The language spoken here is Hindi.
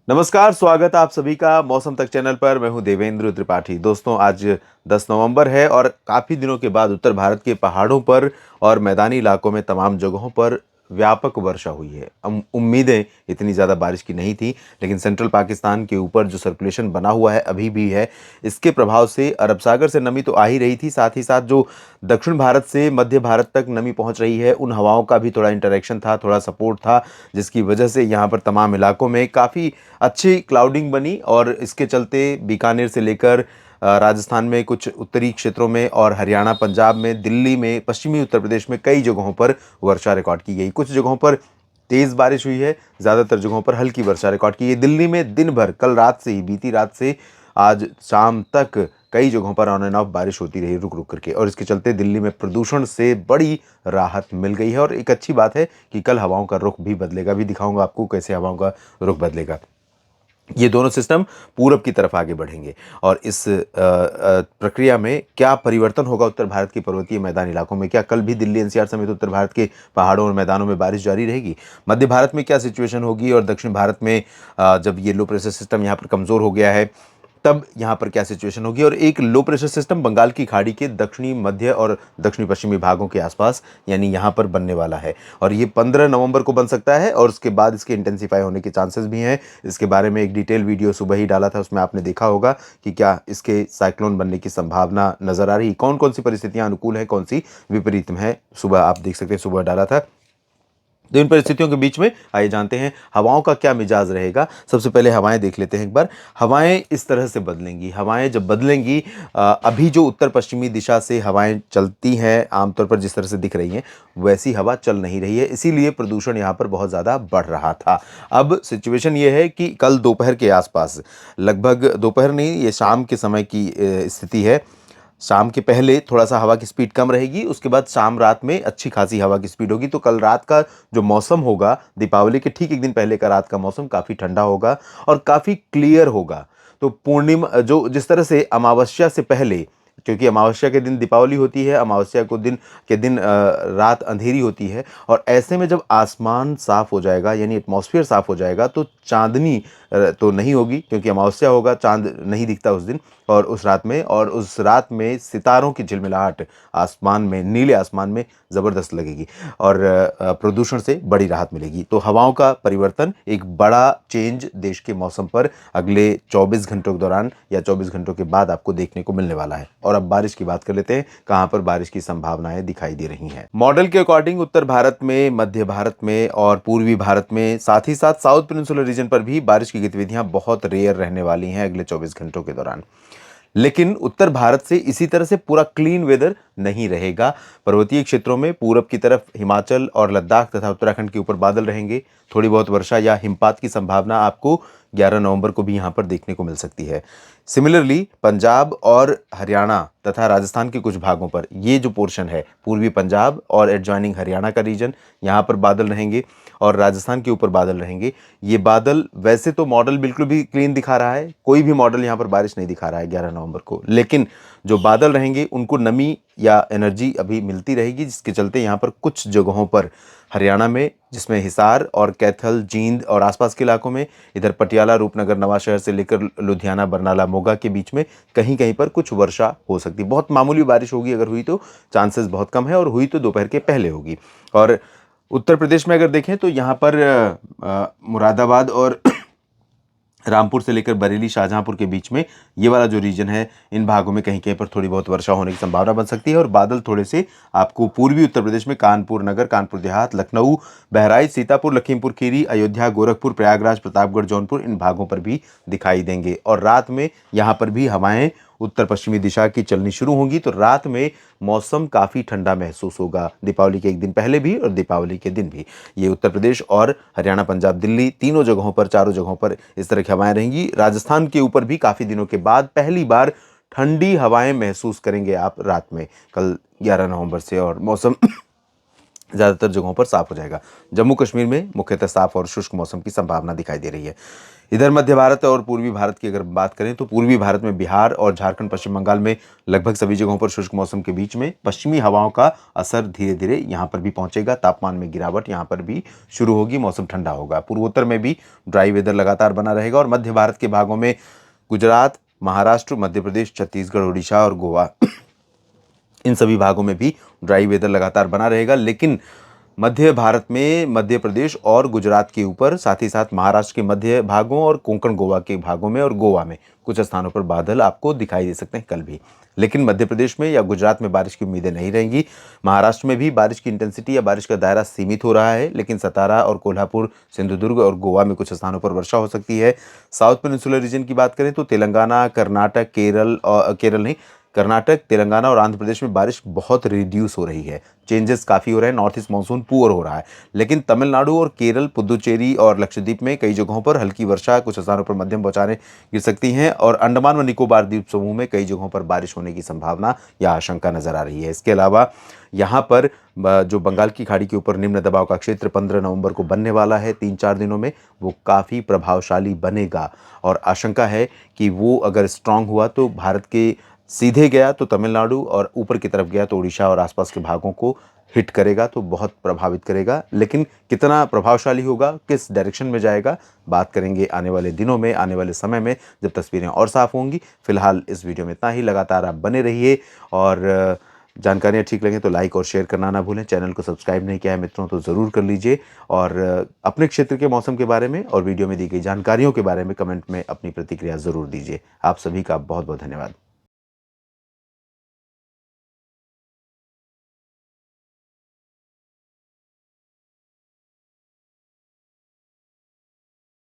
नमस्कार, स्वागत है आप सभी का मौसम तक चैनल पर। मैं हूं देवेंद्र त्रिपाठी। दोस्तों, आज 10 नवंबर है और काफ़ी दिनों के बाद उत्तर भारत के पहाड़ों पर और मैदानी इलाकों में तमाम जगहों पर व्यापक वर्षा हुई है। उम्मीदें इतनी ज़्यादा बारिश की नहीं थी, लेकिन सेंट्रल पाकिस्तान के ऊपर जो सर्कुलेशन बना हुआ है अभी भी है, इसके प्रभाव से अरब सागर से नमी तो आ ही रही थी, साथ ही साथ जो दक्षिण भारत से मध्य भारत तक नमी पहुंच रही है, उन हवाओं का भी थोड़ा इंटरेक्शन था, थोड़ा सपोर्ट था, जिसकी वजह से यहाँ पर तमाम इलाकों में काफ़ी अच्छी क्लाउडिंग बनी। और इसके चलते बीकानेर से लेकर राजस्थान में, कुछ उत्तरी क्षेत्रों में, और हरियाणा, पंजाब में, दिल्ली में, पश्चिमी उत्तर प्रदेश में कई जगहों पर वर्षा रिकॉर्ड की गई। कुछ जगहों पर तेज़ बारिश हुई है, ज़्यादातर जगहों पर हल्की वर्षा रिकॉर्ड की गई। दिल्ली में दिन भर, कल रात से ही, बीती रात से आज शाम तक कई जगहों पर ऑन एंड ऑफ बारिश होती रही, रुक रुक करके, और इसके चलते दिल्ली में प्रदूषण से बड़ी राहत मिल गई है। और एक अच्छी बात है कि कल हवाओं का रुख भी बदलेगा। भी दिखाऊंगा आपको कैसे हवाओं का रुख बदलेगा। ये दोनों सिस्टम पूरब की तरफ आगे बढ़ेंगे और इस प्रक्रिया में क्या परिवर्तन होगा उत्तर भारत के पर्वतीय मैदानी इलाकों में? क्या कल भी दिल्ली एनसीआर समेत उत्तर भारत के पहाड़ों और मैदानों में बारिश जारी रहेगी? मध्य भारत में क्या सिचुएशन होगी? और दक्षिण भारत में जब ये लो प्रेशर सिस्टम यहाँ पर कमज़ोर हो गया है, तब यहाँ पर क्या सिचुएशन होगी? और एक लो प्रेशर सिस्टम बंगाल की खाड़ी के दक्षिणी, मध्य और दक्षिणी पश्चिमी भागों के आसपास, यानी यहाँ पर बनने वाला है, और ये 15 नवंबर को बन सकता है, और उसके बाद इसके इंटेंसिफाई होने के चांसेस भी हैं। इसके बारे में एक डिटेल वीडियो सुबह ही डाला था, उसमें आपने देखा होगा कि क्या इसके साइक्लोन बनने की संभावना नजर आ रही, कौन कौन सी परिस्थितियां अनुकूल है, कौन सी विपरीत में है। सुबह आप देख सकते हैं, सुबह डाला था। तो इन परिस्थितियों के बीच में आइए जानते हैं हवाओं का क्या मिजाज रहेगा। सबसे पहले हवाएं देख लेते हैं एक बार। हवाएं इस तरह से बदलेंगी। हवाएं जब बदलेंगी, अभी जो उत्तर पश्चिमी दिशा से हवाएं चलती हैं, आमतौर पर जिस तरह से दिख रही हैं, वैसी हवा चल नहीं रही है, इसीलिए प्रदूषण यहाँ पर बहुत ज़्यादा बढ़ रहा था। अब सिचुएशन ये है कि कल दोपहर के आसपास, लगभग दोपहर नहीं, ये शाम के समय की स्थिति है। शाम के पहले थोड़ा सा हवा की स्पीड कम रहेगी, उसके बाद शाम रात में अच्छी खासी हवा की स्पीड होगी। तो कल रात का जो मौसम होगा, दीपावली के ठीक एक दिन पहले का रात का मौसम काफ़ी ठंडा होगा और काफ़ी क्लियर होगा। तो पूर्णिमा, जो जिस तरह से अमावस्या से पहले, क्योंकि अमावस्या के दिन दीपावली होती है, अमावस्या को दिन के दिन रात अंधेरी होती है, और ऐसे में जब आसमान साफ हो जाएगा, यानी एटमॉस्फेयर साफ हो जाएगा, तो चांदनी तो नहीं होगी, क्योंकि अमावस्या होगा, चांद नहीं दिखता उस दिन और उस रात में, और उस रात में सितारों की झिलमिलाहट आसमान में, नीले आसमान में ज़बरदस्त लगेगी, और प्रदूषण से बड़ी राहत मिलेगी। तो हवाओं का परिवर्तन, एक बड़ा चेंज देश के मौसम पर अगले 24 घंटों के दौरान या 24 घंटों के बाद आपको देखने को मिलने वाला है। और अब बारिश की बात कर लेते हैं, कहां पर बारिश की संभावनाएं दिखाई दे रही हैं। मॉडल के अकॉर्डिंग उत्तर भारत में, मध्य भारत में और पूर्वी भारत में, साथ ही साथ साउथ पेनिनसुलर रीजन पर भी बारिश की गतिविधियां बहुत रेयर रहने वाली हैं अगले 24 घंटों के दौरान। लेकिन उत्तर भारत से इसी तरह से पूरा क्लीन वेदर नहीं रहेगा। पर्वतीय क्षेत्रों में, पूरब की तरफ हिमाचल और लद्दाख तथा उत्तराखंड के ऊपर बादल रहेंगे। थोड़ी बहुत वर्षा या हिमपात की संभावना आपको 11 नवंबर को भी यहां पर देखने को मिल सकती है। सिमिलरली पंजाब और हरियाणा तथा राजस्थान के कुछ भागों पर, ये जो पोर्शन है, पूर्वी पंजाब और एडजॉइनिंग हरियाणा का रीजन, यहाँ पर बादल रहेंगे और राजस्थान के ऊपर बादल रहेंगे। ये बादल, वैसे तो मॉडल बिल्कुल भी क्लीन दिखा रहा है, कोई भी मॉडल यहाँ पर बारिश नहीं दिखा रहा है 11 नवंबर को, लेकिन जो बादल रहेंगे उनको नमी या एनर्जी अभी मिलती रहेगी, जिसके चलते यहाँ पर कुछ जगहों पर, हरियाणा में, जिसमें हिसार और कैथल, जींद और आसपास के इलाकों में, इधर पटियाला, रूपनगर, नवाशहर से लेकर लुधियाना, बरनाला, मोगा के बीच में कहीं कहीं पर कुछ वर्षा हो सकती है। बहुत मामूली बारिश होगी, अगर हुई तो चांसेस बहुत कम है, और हुई तो दोपहर के पहले होगी। और उत्तर प्रदेश में अगर देखें तो यहाँ पर मुरादाबाद और रामपुर से लेकर बरेली, शाहजहांपुर के बीच में ये वाला जो रीजन है, इन भागों में कहीं कहीं पर थोड़ी बहुत वर्षा होने की संभावना बन सकती है। और बादल थोड़े से आपको पूर्वी उत्तर प्रदेश में कानपुर नगर, कानपुर देहात, लखनऊ, बहराइच, सीतापुर, लखीमपुर खीरी, अयोध्या, गोरखपुर, प्रयागराज, प्रतापगढ़, जौनपुर, इन भागों पर भी दिखाई देंगे। और रात में यहाँ पर भी हवाएं उत्तर पश्चिमी दिशा की चलनी शुरू होंगी, तो रात में मौसम काफ़ी ठंडा महसूस होगा, दीपावली के एक दिन पहले भी और दीपावली के दिन भी। ये उत्तर प्रदेश और हरियाणा, पंजाब, दिल्ली, तीनों जगहों पर, चारों जगहों पर इस तरह की हवाएं रहेंगी। राजस्थान के ऊपर भी काफ़ी दिनों के बाद पहली बार ठंडी हवाएं महसूस करेंगे आप रात में, कल 11 नवंबर से, और मौसम ज़्यादातर जगहों पर साफ हो जाएगा। जम्मू कश्मीर में मुख्यतः साफ और शुष्क मौसम की संभावना दिखाई दे रही है। इधर मध्य भारत और पूर्वी भारत की अगर बात करें तो पूर्वी भारत में बिहार और झारखंड, पश्चिम बंगाल में लगभग सभी जगहों पर शुष्क मौसम के बीच में पश्चिमी हवाओं का असर धीरे धीरे यहाँ पर भी पहुंचेगा। तापमान में गिरावट यहाँ पर भी शुरू होगी, मौसम ठंडा होगा। पूर्वोत्तर में भी ड्राई वेदर लगातार बना रहेगा और मध्य भारत के भागों में गुजरात, महाराष्ट्र, मध्य प्रदेश, छत्तीसगढ़, उड़ीसा और गोवा, इन सभी भागों में भी ड्राई वेदर लगातार बना रहेगा। लेकिन मध्य भारत में मध्य प्रदेश और गुजरात के ऊपर, साथ ही साथ महाराष्ट्र के मध्य भागों और कोंकण गोवा के भागों में और गोवा में कुछ स्थानों पर बादल आपको दिखाई दे सकते हैं कल भी। लेकिन मध्य प्रदेश में या गुजरात में बारिश की उम्मीदें नहीं रहेंगी। महाराष्ट्र में भी बारिश की इंटेंसिटी या बारिश का दायरा सीमित हो रहा है, लेकिन सतारा और कोल्हापुर, सिंधुदुर्ग और गोवा में कुछ स्थानों पर वर्षा हो सकती है। साउथ पेनिनसुलर रीजन की बात करें तो तेलंगाना, कर्नाटक, कर्नाटक, तेलंगाना और आंध्र प्रदेश में बारिश बहुत रिड्यूस हो रही है। चेंजेस काफ़ी हो रहे हैं, नॉर्थ ईस्ट मानसून पुअर हो रहा है। लेकिन तमिलनाडु और केरल, पुदुचेरी और लक्षद्वीप में कई जगहों पर हल्की वर्षा, कुछ स्थानों पर मध्यम बौछारें गिर सकती हैं और अंडमान व निकोबार द्वीप समूह में कई जगहों पर बारिश होने की संभावना या आशंका नजर आ रही है। इसके अलावा यहाँ पर जो बंगाल की खाड़ी के ऊपर निम्न दबाव का क्षेत्र 15 नवंबर को बनने वाला है, 3-4 दिनों में वो काफ़ी प्रभावशाली बनेगा और आशंका है कि वो अगर स्ट्रांग हुआ तो भारत के सीधे गया तो तमिलनाडु और ऊपर की तरफ गया तो उड़ीसा और आसपास के भागों को हिट करेगा, तो बहुत प्रभावित करेगा। लेकिन कितना प्रभावशाली होगा, किस डायरेक्शन में जाएगा, बात करेंगे आने वाले दिनों में, आने वाले समय में जब तस्वीरें और साफ होंगी। फिलहाल इस वीडियो में इतना ही। लगातार आप बने रहिए और जानकारियाँ ठीक लगे तो लाइक और शेयर करना ना भूलें। चैनल को सब्सक्राइब नहीं किया है मित्रों तो ज़रूर कर लीजिए और अपने क्षेत्र के मौसम के बारे में और वीडियो में दी गई जानकारियों के बारे में कमेंट में अपनी प्रतिक्रिया ज़रूर दीजिए। आप सभी का बहुत बहुत धन्यवाद।